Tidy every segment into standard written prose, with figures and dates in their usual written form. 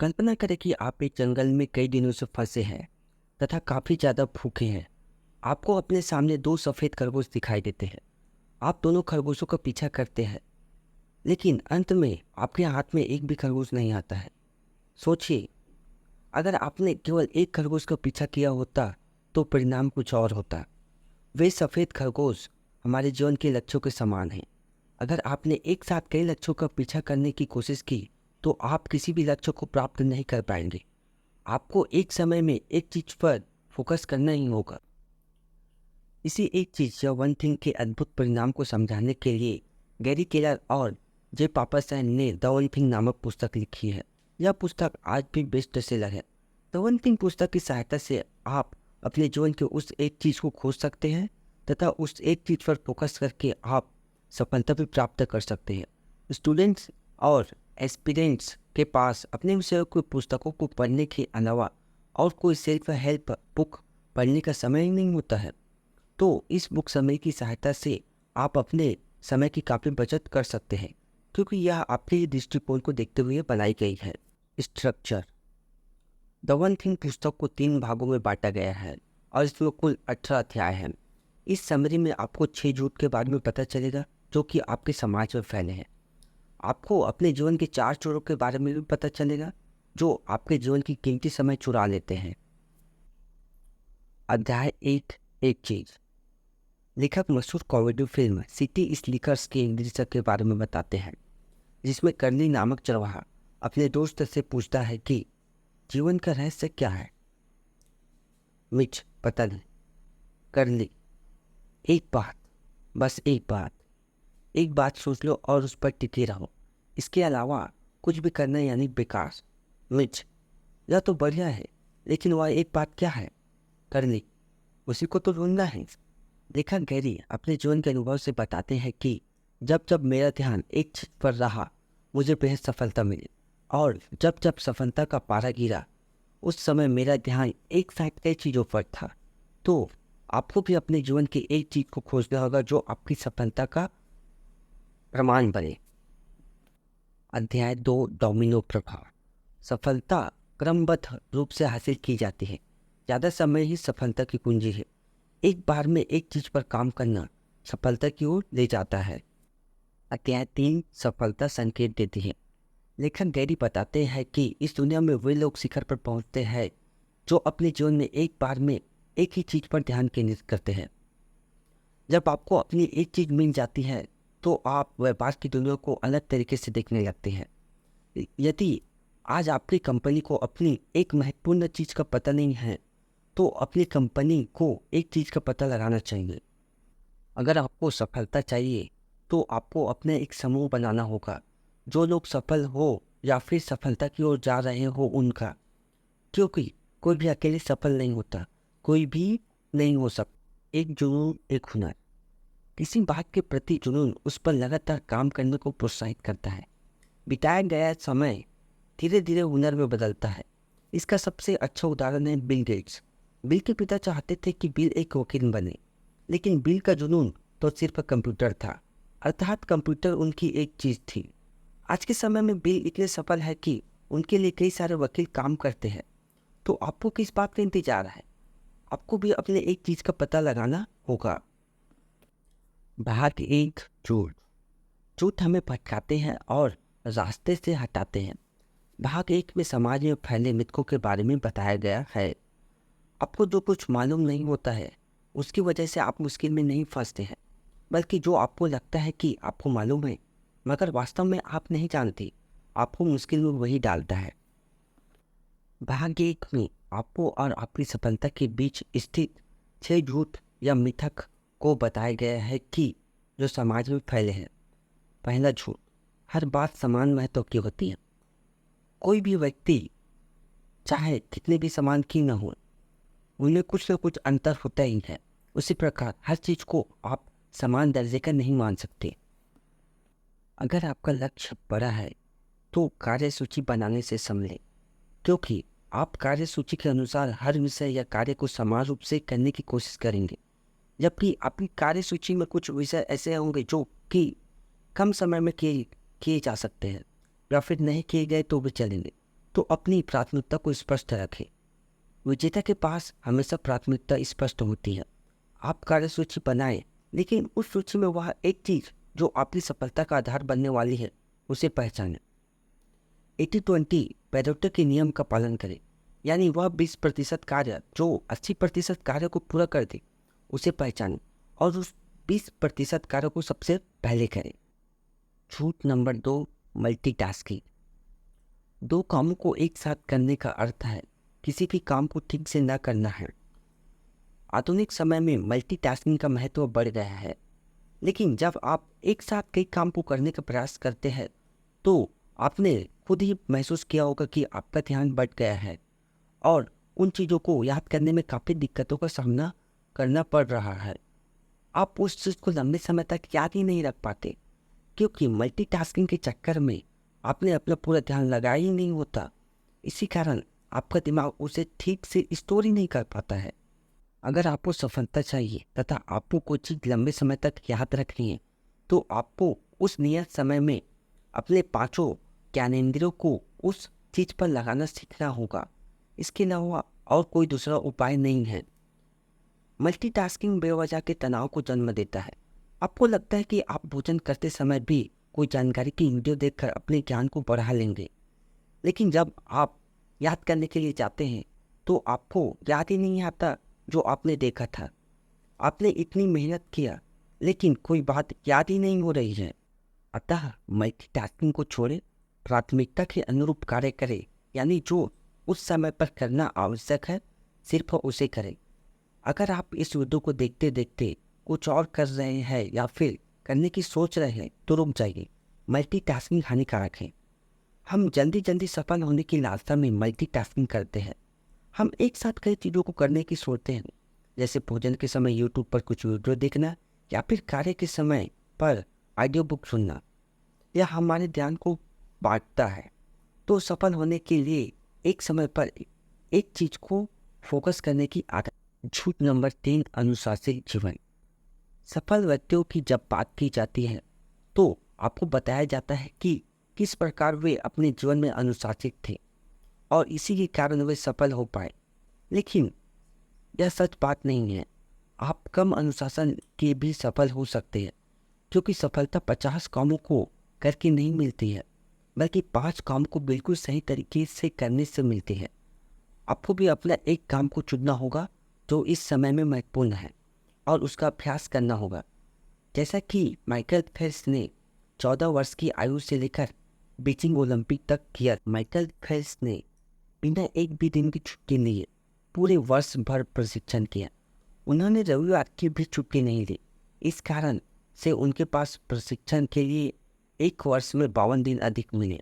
कल्पना करें कि आप एक जंगल में कई दिनों से फंसे हैं तथा काफ़ी ज़्यादा भूखे हैं। आपको अपने सामने दो सफ़ेद खरगोश दिखाई देते हैं। आप दोनों खरगोशों का पीछा करते हैं, लेकिन अंत में आपके हाथ में एक भी खरगोश नहीं आता है। सोचिए, अगर आपने केवल एक खरगोश का पीछा किया होता तो परिणाम कुछ और होता। वे सफ़ेद खरगोश हमारे जीवन के लक्ष्यों के समान हैं। अगर आपने एक साथ कई लक्ष्यों का पीछा करने की कोशिश की तो आप किसी भी लक्ष्य को प्राप्त नहीं कर पाएंगे। आपको एक समय में एक चीज पर फोकस करना ही होगा। इसी एक चीज या वन थिंग के अद्भुत परिणाम को समझाने के लिए गैरी केलर और जे पापासैन ने द वन थिंग नामक पुस्तक लिखी है। यह पुस्तक आज भी बेस्ट सेलर है। द वन थिंग पुस्तक की सहायता से आप अपने जीवन के उस एक चीज को खोज सकते हैं तथा उस एक चीज पर फोकस करके आप सफलता भी प्राप्त कर सकते हैं। स्टूडेंट्स और एस्पिरेंट्स के पास अपने विषयों की पुस्तकों को पढ़ने के अलावा और कोई सेल्फ हेल्प बुक पढ़ने का समय ही नहीं होता है, तो इस बुक समय की सहायता से आप अपने समय की काफ़ी बचत कर सकते हैं, क्योंकि यह आपके दृष्टिकोण को देखते हुए बनाई गई है। स्ट्रक्चर। द वन थिंग पुस्तक को 3 भागों में बांटा गया है और इसमें कुल 18 अध्याय हैं। इस समरी में आपको 6 झूठ के बारे में पता चलेगा जो कि आपके समाज में फैले हैं। आपको अपने जीवन के 4 चोरों के बारे में भी पता चलेगा जो आपके जीवन की कीमती समय चुरा लेते हैं। अध्याय 1, एक चीज। लेखक मशहूर कॉमेडी फिल्म सिटी स्लीकर्स के निर्देशक के बारे में बताते हैं, जिसमें कर्ली नामक चरवाहा अपने दोस्त से पूछता है कि जीवन का रहस्य क्या है। मिच, पता नहीं। कर्ली, एक बात, बस एक बात सोच लो और उस पर टिके रहो। इसके अलावा कुछ भी करना यानी बेकार। मिच, यह तो बढ़िया है, लेकिन वह एक बात क्या है? करली, उसी को तो ढूंढना है। लेखक गैरी अपने जीवन के अनुभव से बताते हैं कि जब जब मेरा ध्यान एक चीज पर रहा, मुझे बेहद सफलता मिली, और जब जब सफलता का पारा गिरा, उस समय मेरा ध्यान एक साथ कई चीज़ों पर था। तो आपको भी अपने जीवन की एक चीज को खोजना होगा जो आपकी सफलता का प्रमाण बने। अध्याय 2, डोमिनो प्रभाव। सफलता क्रमबद्ध रूप से हासिल की जाती है। ज़्यादा समय ही सफलता की कुंजी है। एक बार में एक चीज पर काम करना सफलता की ओर ले जाता है। अध्याय 3, सफलता संकेत देती है। लेखक गैरी बताते हैं कि इस दुनिया में वे लोग शिखर पर पहुंचते हैं जो अपने जीवन में एक बार में एक ही चीज पर ध्यान केंद्रित करते हैं। जब आपको अपनी एक चीज मिल जाती है तो आप व्यापार की दुनिया को अलग तरीके से देखने लगते हैं। यदि आज आपकी कंपनी को अपनी एक महत्वपूर्ण चीज का पता नहीं है, तो अपनी कंपनी को एक चीज का पता लगाना चाहिए। अगर आपको सफलता चाहिए तो आपको अपने एक समूह बनाना होगा, जो लोग सफल हो या फिर सफलता की ओर जा रहे हो उनका, क्योंकि कोई भी अकेले सफल नहीं होता, कोई भी नहीं हो सकता। एक जुनून, एक हुनर। किसी बात के प्रति जुनून उस पर लगातार काम करने को प्रोत्साहित करता है। बिताया गया समय धीरे धीरे हुनर में बदलता है। इसका सबसे अच्छा उदाहरण है बिल गेट्स। बिल के पिता चाहते थे कि बिल एक वकील बने, लेकिन बिल का जुनून तो सिर्फ कंप्यूटर था, अर्थात कंप्यूटर उनकी एक चीज थी। आज के समय में बिल इतने सफल है कि उनके लिए कई सारे वकील काम करते हैं। तो आपको किस बात का इंतजार है? आपको भी अपने एक चीज का पता लगाना होगा। भाग 1, झूठ। झूठ हमें भटकाते हैं और रास्ते से हटाते हैं। भाग 1 में समाज में फैले मिथकों के बारे में बताया गया है। आपको जो कुछ मालूम नहीं होता है, उसकी वजह से आप मुश्किल में नहीं फंसते हैं, बल्कि जो आपको लगता है कि आपको मालूम है मगर वास्तव में आप नहीं जानते, आपको मुश्किल में वही डालता है। भाग 1 में आपको और आपकी सफलता के बीच स्थित 6 झूठ या मिथक को बताया गया है कि जो समाज में फैले हैं। पहला झूठ, हर बात समान महत्व की होती है। कोई भी व्यक्ति चाहे कितने भी समान क्यों न हो, उनमें कुछ न कुछ अंतर होता ही है। उसी प्रकार हर चीज को आप समान दर्जे का नहीं मान सकते। अगर आपका लक्ष्य बड़ा है तो कार्यसूची बनाने से समझें, क्योंकि आप कार्यसूची के अनुसार हर विषय या कार्य को समान रूप से करने की कोशिश करेंगे, जबकि आपकी कार्यसूची में कुछ विषय ऐसे होंगे जो कि कम समय में किए किए जा सकते हैं या फिर नहीं किए गए तो भी चलेंगे। तो अपनी प्राथमिकता को स्पष्ट रखें। विजेता के पास हमेशा प्राथमिकता स्पष्ट होती है। आप कार्य सूची बनाएं, लेकिन उस सूची में वह एक चीज जो आपकी सफलता का आधार बनने वाली है उसे पहचानें। 80-20 पेरेटो के नियम का पालन करें, यानी वह 20% कार्य जो 80% कार्य को पूरा कर दे उसे पहचानें और उस 20% कार्य को सबसे पहले करें। झूठ नंबर 2, मल्टीटास्किंग। दो कामों को एक साथ करने का अर्थ है किसी भी काम को ठीक से न करना है। आधुनिक समय में मल्टीटास्किंग का महत्व बढ़ गया है, लेकिन जब आप एक साथ कई काम को करने का प्रयास करते हैं तो आपने खुद ही महसूस किया होगा कि आपका ध्यान बढ़ गया है और उन चीज़ों को याद करने में काफ़ी दिक्कतों का सामना करना पड़ रहा है। आप उस चीज़ को लंबे समय तक याद ही नहीं रख पाते, क्योंकि मल्टीटास्किंग के चक्कर में आपने अपना पूरा ध्यान लगाया ही नहीं होता। इसी कारण आपका दिमाग उसे ठीक से स्टोर ही नहीं कर पाता है। अगर आपको सफलता चाहिए तथा आपको कोई चीज़ लंबे समय तक याद रखनी है तो आपको उस नियत समय में अपने पांचों ज्ञानेंद्रियों को उस चीज़ पर लगाना सीखना होगा। इसके अलावा और कोई दूसरा उपाय नहीं है। मल्टीटास्किंग बेवजह के तनाव को जन्म देता है। आपको लगता है कि आप भोजन करते समय भी कोई जानकारी की वीडियो देखकर अपने ज्ञान को बढ़ा लेंगे, लेकिन जब आप याद करने के लिए जाते हैं तो आपको याद ही नहीं आता जो आपने देखा था। आपने इतनी मेहनत किया लेकिन कोई बात याद ही नहीं हो रही है। अतः मल्टीटास्किंग को छोड़े, प्राथमिकता के अनुरूप कार्य करें, यानी जो उस समय पर करना आवश्यक है सिर्फ उसे करें। अगर आप इस वीडियो को देखते देखते कुछ और कर रहे हैं या फिर करने की सोच रहे हैं तो रुक जाइए। मल्टीटास्किंग हानिकारक है। हम जल्दी जल्दी सफल होने की लालसा में मल्टीटास्किंग करते हैं। हम एक साथ कई चीज़ों को करने की सोचते हैं, जैसे भोजन के समय यूट्यूब पर कुछ वीडियो देखना या फिर कार्य के समय पर ऑडियो बुक सुनना। यह हमारे ध्यान को बांटता है। तो सफल होने के लिए एक समय पर एक चीज़ को फोकस करने की आदत। झूठ नंबर 3, अनुशासित जीवन। सफल व्यक्तियों की जब बात की जाती है तो आपको बताया जाता है कि किस प्रकार वे अपने जीवन में अनुशासित थे और इसी के कारण वे सफल हो पाए। लेकिन यह सच बात नहीं है। आप कम अनुशासन के भी सफल हो सकते हैं, क्योंकि सफलता 50 कामों को करके नहीं मिलती है, बल्कि 5 काम को बिल्कुल सही तरीके से करने से मिलती है। आपको भी अपना एक काम को चुनना होगा जो इस समय में महत्वपूर्ण है और उसका अभ्यास करना होगा। जैसा कि माइकल फेल्प्स ने 14 वर्ष की आयु से लेकर बीजिंग ओलंपिक तक किया। माइकल फेल्प्स ने बिना एक भी दिन की छुट्टी लिए पूरे वर्ष भर प्रशिक्षण किया। उन्होंने रविवार की भी छुट्टी नहीं ली। इस कारण से उनके पास प्रशिक्षण के लिए एक वर्ष में 52 दिन अधिक मिले।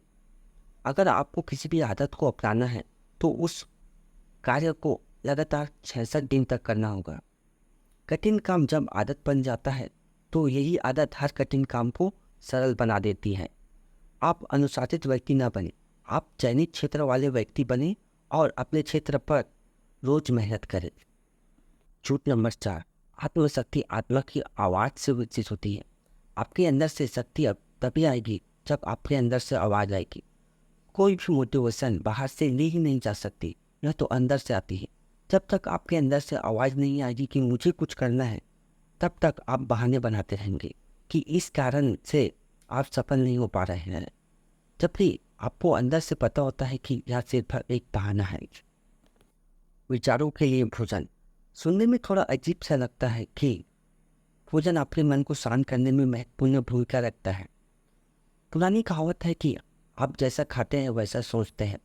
अगर आपको किसी भी आदत को अपनाना है तो उस कार्य को लगातार 66 दिन तक करना होगा। कठिन काम जब आदत बन जाता है तो यही आदत हर कठिन काम को सरल बना देती है। आप अनुशासित व्यक्ति न बने, आप चयनित क्षेत्र वाले व्यक्ति बने और अपने क्षेत्र पर रोज मेहनत करें। झूठ नंबर 4, आत्मशक्ति आत्मा की आवाज़ से विकसित होती है। आपके अंदर से शक्ति अब तभी आएगी जब आपके अंदर से आवाज़ आएगी। कोई भी मोटिवेशन बाहर से ली ही नहीं जा सकती, यह तो अंदर से आती है। जब तक आपके अंदर से आवाज़ नहीं आएगी कि मुझे कुछ करना है, तब तक आप बहाने बनाते रहेंगे कि इस कारण से आप सफल नहीं हो पा रहे हैं, जबकि आपको अंदर से पता होता है कि यह सिर्फ एक बहाना है। विचारों के लिए भोजन। सुनने में थोड़ा अजीब सा लगता है कि भोजन आपके मन को शांत करने में महत्वपूर्ण भूमिका रखता है। पुरानी कहावत है कि आप जैसा खाते हैं वैसा सोचते हैं।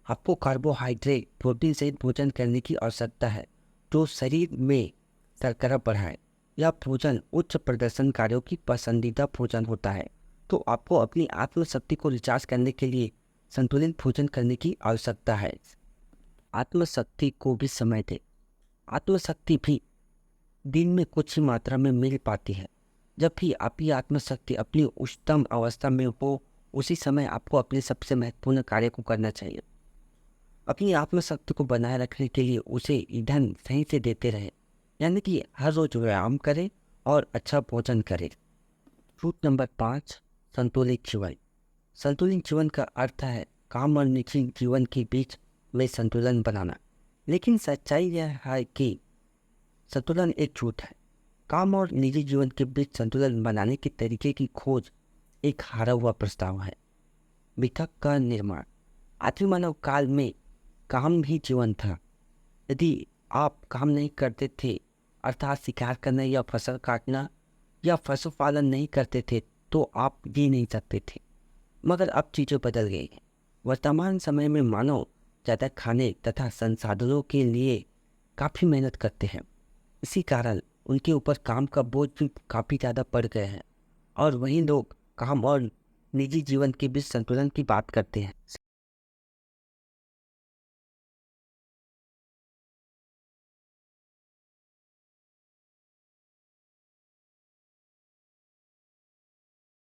आपको कार्बोहाइड्रेट, प्रोटीन सहित भोजन करने की आवश्यकता है जो शरीर में शर्करा बढ़ाए। यह भोजन उच्च प्रदर्शनकारियों की पसंदीदा भोजन होता है, तो आपको अपनी आत्मशक्ति को रिचार्ज करने के लिए संतुलित भोजन करने की आवश्यकता है। आत्मशक्ति को भी समय दें। आत्मशक्ति भी दिन में कुछ ही मात्रा में मिल पाती है। जब भी आपकी आत्मशक्ति अपनी उच्चतम अवस्था में हो, उसी समय आपको अपने सबसे महत्वपूर्ण कार्य को करना चाहिए। अपनी आत्मशक्ति को बनाए रखने के लिए उसे ईंधन सही से देते रहें, यानी कि हर रोज व्यायाम करें और अच्छा भोजन करें। रूट नंबर 5, संतुलित जीवन। संतुलित जीवन का अर्थ है काम और निजी जीवन के बीच में संतुलन बनाना। लेकिन सच्चाई यह है कि संतुलन एक झूठ है। काम और निजी जीवन के बीच संतुलन बनाने के तरीके की खोज एक हारा हुआ प्रस्ताव है। मिथक का निर्माण। आदि मानव काल में काम ही जीवन था। यदि आप काम नहीं करते थे, अर्थात शिकार करना या फसल काटना या पशुपालन नहीं करते थे, तो आप जी नहीं सकते थे। मगर अब चीज़ें बदल गई हैं। वर्तमान समय में मानव ज़्यादा खाने तथा संसाधनों के लिए काफ़ी मेहनत करते हैं। इसी कारण उनके ऊपर काम का बोझ भी काफ़ी ज़्यादा बढ़ गए हैं और वहीं लोग काम और निजी जीवन के बीच संतुलन की बात करते हैं।